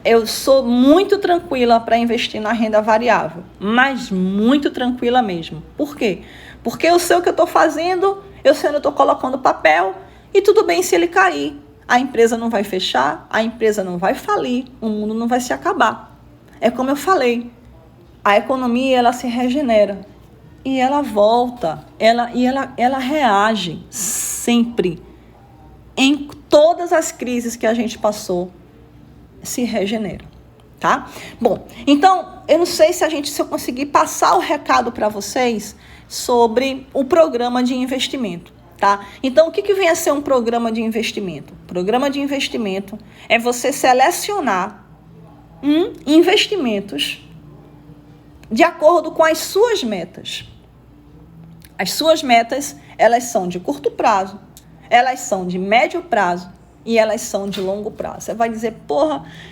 Eu sou muito tranquila para investir na renda variável, mas muito tranquila mesmo. Por quê? Porque eu sei o que eu estou fazendo, eu sei onde eu estou colocando papel, e tudo bem se ele cair. A empresa não vai fechar, a empresa não vai falir, o mundo não vai se acabar. É como eu falei, a economia ela se regenera e ela volta, ela reage sempre. Em todas as crises que a gente passou, se regenera, tá? Bom, então, eu não sei se eu conseguir passar o recado para vocês sobre o programa de investimento, tá? Então, o que vem a ser um programa de investimento? Programa de investimento é você selecionar investimentos de acordo com as suas metas. As suas metas, elas são de curto prazo, elas são de médio prazo, e elas são de longo prazo. Você vai dizer,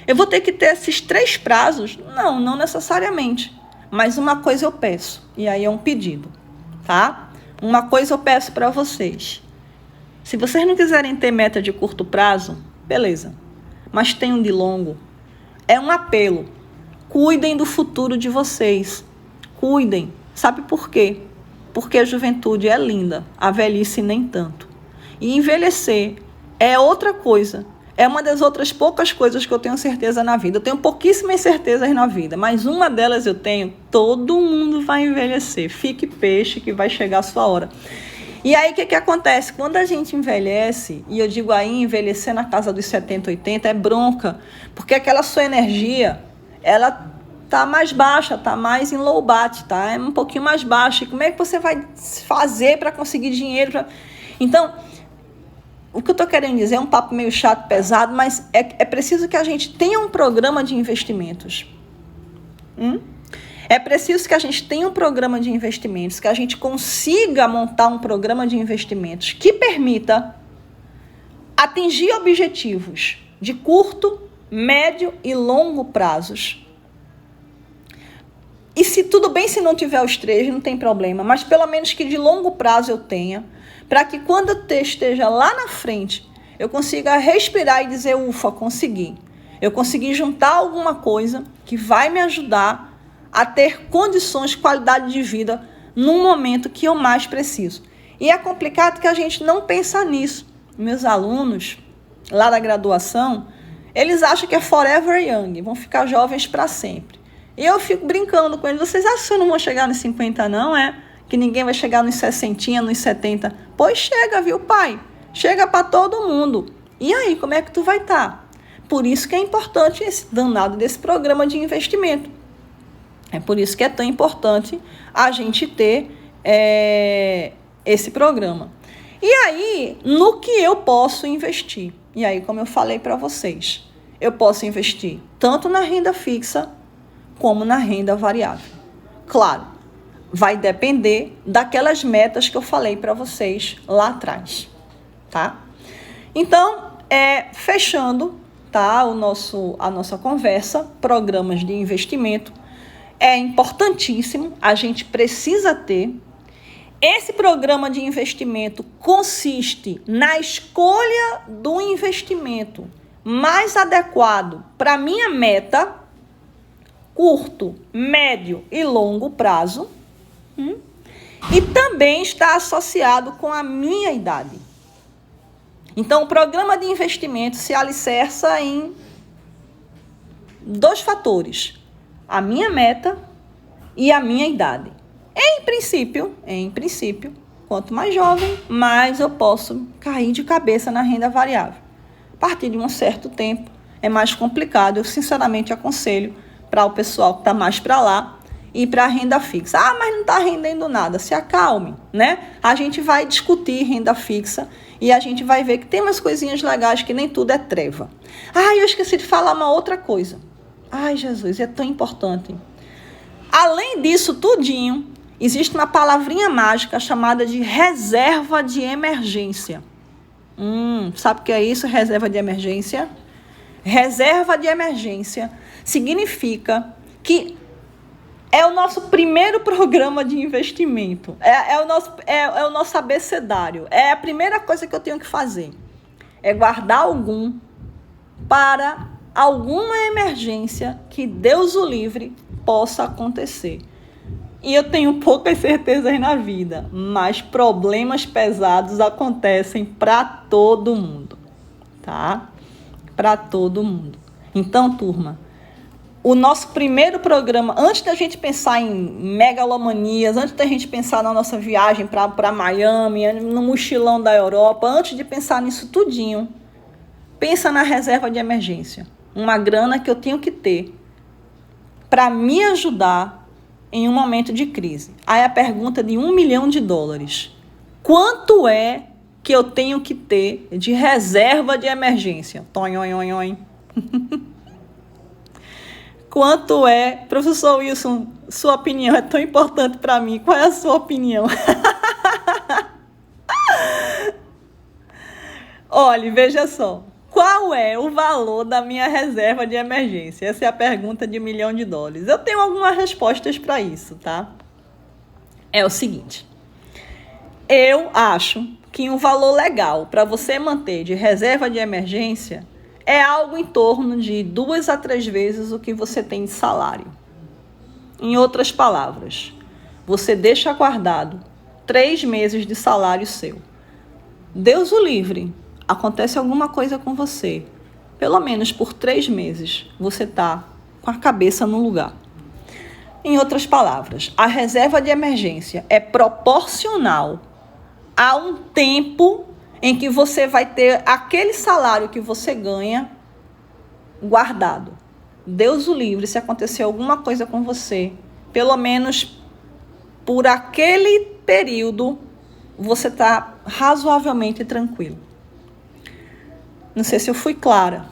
eu vou ter que ter esses 3 prazos? Não necessariamente. Mas uma coisa eu peço, e aí é um pedido, tá? Uma coisa eu peço para vocês. Se vocês não quiserem ter meta de curto prazo, beleza. Mas tenham de longo. É um apelo. Cuidem do futuro de vocês. Cuidem. Sabe por quê? Porque a juventude é linda, a velhice nem tanto. E envelhecer é outra coisa. É uma das outras poucas coisas que eu tenho certeza na vida. Eu tenho pouquíssimas certezas na vida, mas uma delas eu tenho: todo mundo vai envelhecer. Fique peixe que vai chegar a sua hora. E aí, o que acontece? Quando a gente envelhece, e eu digo aí, envelhecer na casa dos 70, 80, é bronca. Porque aquela sua energia, ela tá mais baixa, tá mais em low bat, tá? É um pouquinho mais baixa. E como é que você vai fazer para conseguir dinheiro? Então... O que eu estou querendo dizer é um papo meio chato, pesado, mas é preciso que a gente tenha um programa de investimentos. É preciso que a gente tenha um programa de investimentos, que a gente consiga montar um programa de investimentos que permita atingir objetivos de curto, médio e longo prazos. E se tudo bem se não tiver os 3, não tem problema, mas pelo menos que de longo prazo eu tenha, para que quando eu esteja lá na frente, eu consiga respirar e dizer, ufa, consegui. Eu consegui juntar alguma coisa que vai me ajudar a ter condições, qualidade de vida no momento que eu mais preciso. E é complicado que a gente não pensa nisso. Meus alunos, lá da graduação, eles acham que é forever young, vão ficar jovens para sempre. E eu fico brincando com eles, vocês acham que eu não vou chegar nos 50 não, é? Que ninguém vai chegar nos 60, nos 70? Pois chega, viu, pai? Chega para todo mundo. E aí, como é que tu vai estar? Por isso que é importante esse danado desse programa de investimento. É por isso que é tão importante a gente ter esse programa. E aí, no que eu posso investir? E aí, como eu falei para vocês, eu posso investir tanto na renda fixa como na renda variável. Claro, vai depender daquelas metas que eu falei para vocês lá atrás, tá? Então, fechando, tá, a nossa conversa, programas de investimento, é importantíssimo, a gente precisa ter. Esse programa de investimento consiste na escolha do investimento mais adequado para a minha meta, curto, médio e longo prazo, e também está associado com a minha idade. Então, o programa de investimento se alicerça em 2 fatores: a minha meta e a minha idade. Em princípio, quanto mais jovem, mais eu posso cair de cabeça na renda variável. A partir de um certo tempo, é mais complicado. Eu, sinceramente, aconselho para o pessoal que está mais para lá ir para a renda fixa. Ah, mas não está rendendo nada. Se acalme, né? A gente vai discutir renda fixa e a gente vai ver que tem umas coisinhas legais, que nem tudo é treva. Ah, eu esqueci de falar uma outra coisa. Ai, Jesus, é tão importante. Além disso tudinho, existe uma palavrinha mágica chamada de reserva de emergência. Sabe o que é isso, reserva de emergência? Reserva de emergência significa que é o nosso primeiro programa de investimento. É o nosso abecedário. É a primeira coisa que eu tenho que fazer. É guardar algum para alguma emergência que Deus o livre possa acontecer. E eu tenho poucas certezas na vida, mas problemas pesados acontecem para todo mundo, tá? Para todo mundo. Então, turma, o nosso primeiro programa, antes da gente pensar em megalomanias, antes da gente pensar na nossa viagem para Miami, no mochilão da Europa, antes de pensar nisso tudinho, pensa na reserva de emergência. Uma grana que eu tenho que ter para me ajudar em um momento de crise. Aí a pergunta de $1 milhão. Quanto é que eu tenho que ter de reserva de emergência? Tonhonhonhon. Quanto é? Professor Wilson, sua opinião é tão importante para mim. Qual é a sua opinião? Olha, veja só. Qual é o valor da minha reserva de emergência? Essa é a pergunta de $1 milhão. Eu tenho algumas respostas para isso, tá? É o seguinte. Eu acho que um valor legal para você manter de reserva de emergência é algo em torno de 2 a 3 vezes o que você tem de salário. Em outras palavras, você deixa guardado 3 meses de salário seu. Deus o livre, acontece alguma coisa com você, pelo menos por 3 meses, você está com a cabeça no lugar. Em outras palavras, a reserva de emergência é proporcional a um tempo em que você vai ter aquele salário que você ganha guardado. Deus o livre, se acontecer alguma coisa com você, pelo menos por aquele período, você está razoavelmente tranquilo. Não sei se eu fui clara,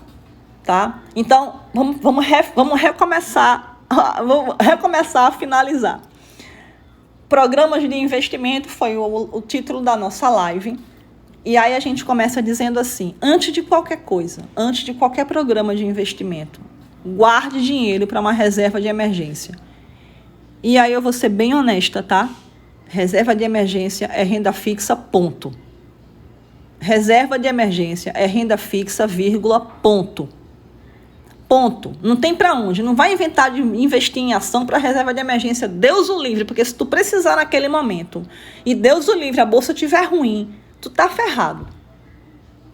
tá? Então, vamos recomeçar, vamos recomeçar a finalizar. Programas de investimento foi o título da nossa live. E aí a gente começa dizendo assim, antes de qualquer coisa, antes de qualquer programa de investimento, guarde dinheiro para uma reserva de emergência. E aí eu vou ser bem honesta, tá? Reserva de emergência é renda fixa, ponto. Reserva de emergência é renda fixa, vírgula, ponto. Ponto. Não tem para onde. Não vai inventar de investir em ação para reserva de emergência. Deus o livre, porque se tu precisar naquele momento e Deus o livre, a bolsa estiver ruim, tu tá ferrado.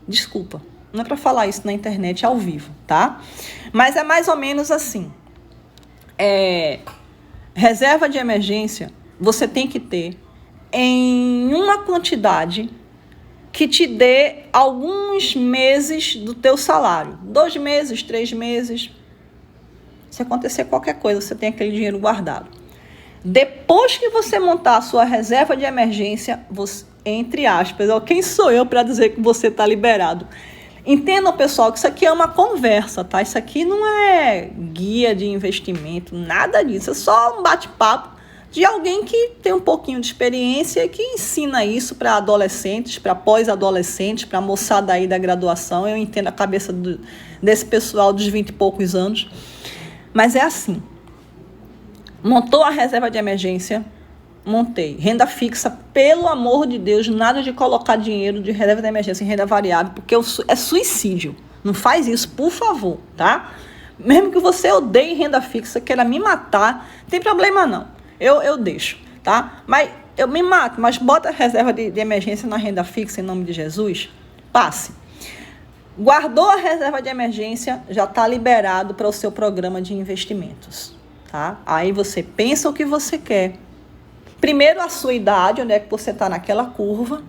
Desculpa. Não é para falar isso na internet ao vivo, tá? Mas é mais ou menos assim. Reserva de emergência você tem que ter em uma quantidade que te dê alguns meses do teu salário. 2 meses, 3 meses. Se acontecer qualquer coisa, você tem aquele dinheiro guardado. Depois que você montar a sua reserva de emergência, você, entre aspas, quem sou eu para dizer que você está liberado? Entendam, pessoal, que isso aqui é uma conversa, tá? Isso aqui não é guia de investimento, nada disso. É só um bate-papo de alguém que tem um pouquinho de experiência e que ensina isso para adolescentes, para pós-adolescentes, para moçada aí da graduação. Eu entendo a cabeça desse pessoal dos 20 e poucos anos. Mas é assim. Montou a reserva de emergência? Montei. Renda fixa, pelo amor de Deus, nada de colocar dinheiro de reserva de emergência em renda variável, porque é suicídio. Não faz isso, por favor, tá? Mesmo que você odeie renda fixa, queira me matar, não tem problema não. Eu deixo, tá? Mas eu me mato, mas bota a reserva de emergência na renda fixa em nome de Jesus. Passe. Guardou a reserva de emergência, já está liberado para o seu programa de investimentos, tá? Aí você pensa o que você quer. Primeiro, a sua idade, onde é que você está naquela curva.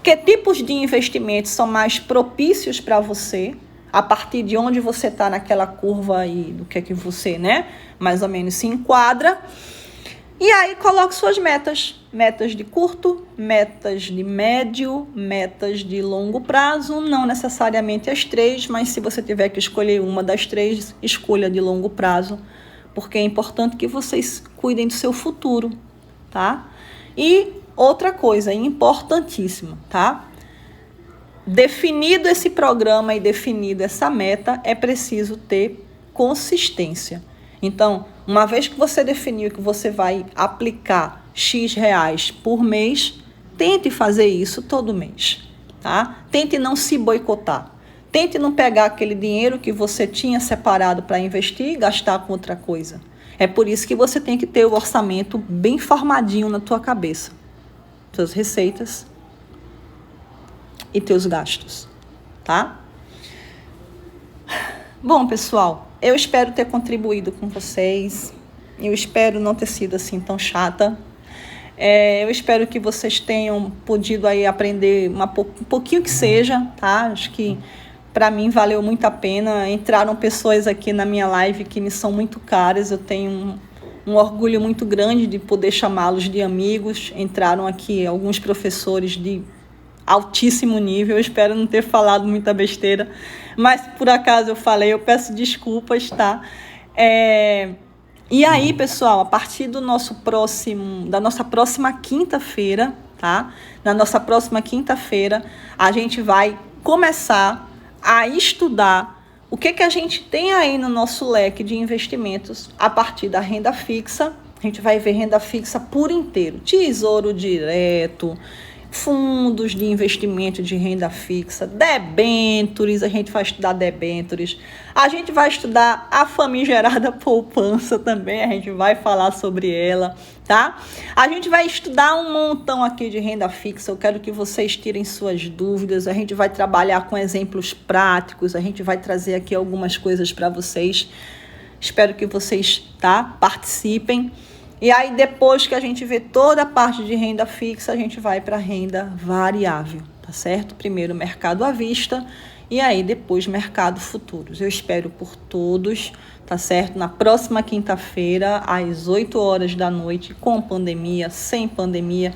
Que tipos de investimentos são mais propícios para você, a partir de onde você está naquela curva e do que é que você, mais ou menos se enquadra. E aí coloque suas metas. Metas de curto, metas de médio, metas de longo prazo. Não necessariamente as 3, mas se você tiver que escolher uma das 3, escolha de longo prazo. Porque é importante que vocês cuidem do seu futuro, tá? E outra coisa importantíssima, tá? Definido esse programa e definido essa meta, é preciso ter consistência. Então, uma vez que você definiu que você vai aplicar X reais por mês, tente fazer isso todo mês, tá? Tente não se boicotar. Tente não pegar aquele dinheiro que você tinha separado para investir e gastar com outra coisa. É por isso que você tem que ter o orçamento bem formadinho na tua cabeça. Suas receitas e teus gastos, tá? Bom, pessoal, eu espero ter contribuído com vocês. Eu espero não ter sido assim tão chata. Eu espero que vocês tenham podido aí aprender um pouquinho que seja, tá? Acho que para mim valeu muito a pena. Entraram pessoas aqui na minha live que me são muito caras. Eu tenho um orgulho muito grande de poder chamá-los de amigos. Entraram aqui alguns professores de altíssimo nível. Eu espero não ter falado muita besteira, mas por acaso eu falei, eu peço desculpas, tá? E aí, pessoal, a partir da nossa próxima quinta-feira, tá? Na nossa próxima quinta-feira, a gente vai começar a estudar o que a gente tem aí no nosso leque de investimentos a partir da renda fixa. A gente vai ver renda fixa por inteiro, tesouro direto, fundos de investimento de renda fixa, debêntures, a gente vai estudar debêntures, a gente vai estudar a famigerada poupança também, a gente vai falar sobre ela, tá? A gente vai estudar um montão aqui de renda fixa, eu quero que vocês tirem suas dúvidas, a gente vai trabalhar com exemplos práticos, a gente vai trazer aqui algumas coisas para vocês, espero que vocês, participem. E aí, depois que a gente vê toda a parte de renda fixa, a gente vai para a renda variável, tá certo? Primeiro mercado à vista e aí depois mercado futuros. Eu espero por todos, tá certo? Na próxima quinta-feira, às 8 horas da noite, com pandemia, sem pandemia.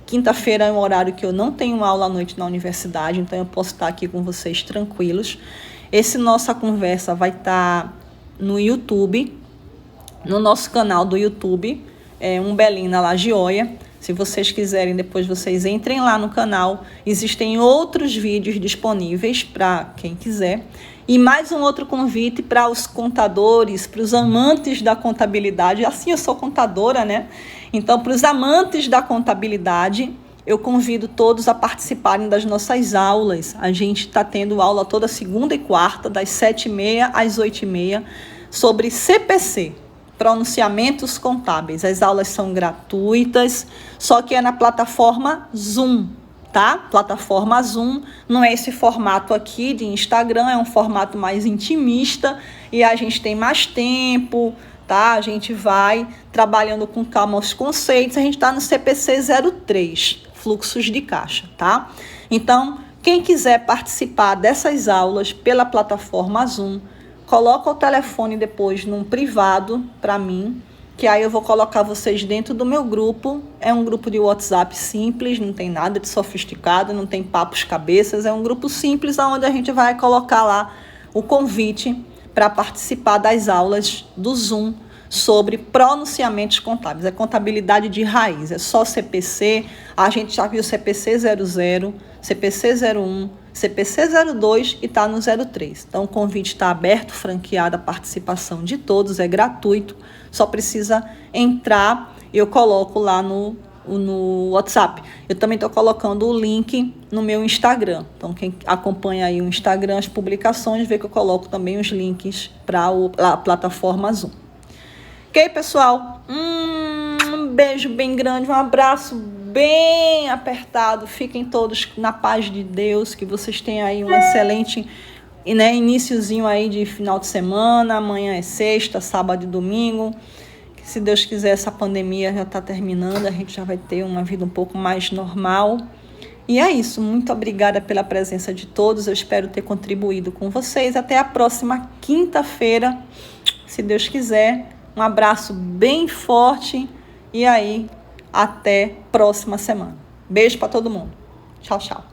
Quinta-feira é um horário que eu não tenho aula à noite na universidade, então eu posso estar aqui com vocês tranquilos. Nossa conversa vai estar no YouTube, no nosso canal do YouTube, Umbelina Lagioia. Se vocês quiserem, depois vocês entrem lá no canal. Existem outros vídeos disponíveis para quem quiser. E mais um outro convite para os contadores, para os amantes da contabilidade. Assim, eu sou contadora, né? Então, para os amantes da contabilidade, eu convido todos a participarem das nossas aulas. A gente está tendo aula toda segunda e quarta, das 7h30 às 8h30, sobre CPC, pronunciamentos contábeis. As aulas são gratuitas, só que é na plataforma Zoom, tá? Plataforma Zoom, não é esse formato aqui de Instagram, é um formato mais intimista e a gente tem mais tempo, tá? A gente vai trabalhando com calma os conceitos. A gente está no CPC 03, fluxos de caixa, tá? Então, quem quiser participar dessas aulas pela plataforma Zoom, coloca o telefone depois num privado para mim, que aí eu vou colocar vocês dentro do meu grupo. É um grupo de WhatsApp simples, não tem nada de sofisticado, não tem papos cabeças, é um grupo simples onde a gente vai colocar lá o convite para participar das aulas do Zoom sobre pronunciamentos contábeis. É contabilidade de raiz, é só CPC, a gente já viu CPC 00, CPC 01, CPC 02 e está no 03. Então o convite está aberto, franqueado, a participação de todos, é gratuito, só precisa entrar, eu coloco lá no WhatsApp. Eu também estou colocando o link no meu Instagram. Então, quem acompanha aí o Instagram, as publicações, vê que eu coloco também os links para a plataforma Zoom. Ok, pessoal? Um beijo bem grande, um abraço bem apertado. Fiquem todos na paz de Deus, que vocês tenham aí um excelente iniciozinho aí de final de semana. Amanhã é sexta, sábado e domingo. Se Deus quiser, essa pandemia já está terminando, a gente já vai ter uma vida um pouco mais normal. E é isso, muito obrigada pela presença de todos, eu espero ter contribuído com vocês. Até a próxima quinta-feira, se Deus quiser. Um abraço bem forte e aí, até próxima semana. Beijo para todo mundo. Tchau, tchau.